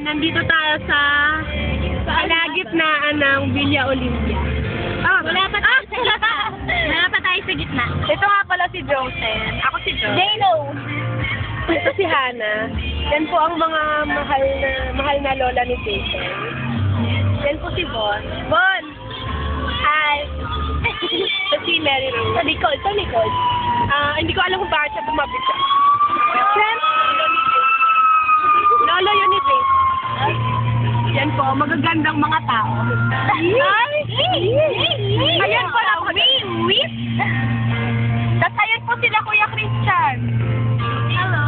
nandito tayo sa kalagitnaan ng Villa Olympia. Wala pa tayo sa gitna. Wala pa tayo sa gitna. Ito nga pala si Joseph. Ako si Joseph. J-Lo. Ito si Hannah. Yan po ang mga mahal na lola ni Jason. Yan po si Bon. Bon! Hi! Ito si Mary Rose. Ito Nicole. Hindi ko alam kung bakit siya tumapit siya. Lolo yun ni Jason. Yan po, magagandang mga tao. Ay! Ayan po lang. Tapos ayan po sila Kuya Christian. Hello.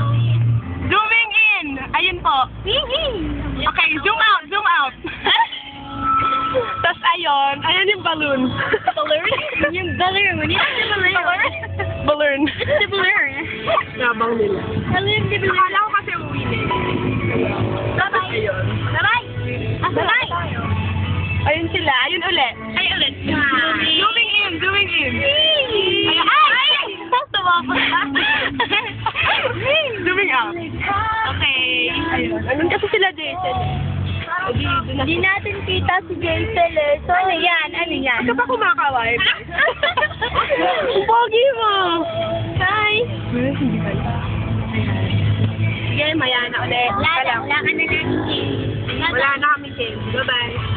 Zooming in. Ayun po. Okay, zoom out. Tapos ayan yung balloon. Balloon? Yung balloon. Yan yung balloon. Balloon. The balloon. Nabang nila. Balloon, the balloon. Akala ko kasi uwi nila. Bye-bye. Ayun. Bye-bye. Bye-bye. Ayun sila. Ayun ulit. Ay, ulit. Zooming in. Ayun. Ay! Tumapos na. Zooming out. Okay. Ayun. Anong kasi sila Jason? Hindi natin kita si Jason eh. So, ano yan? Ito pa kumakaway. Pogi mo. Hi. Hindi ba? Sige, maya na ulit. Wala ka na natin. Wala na kami, James. Bye-bye.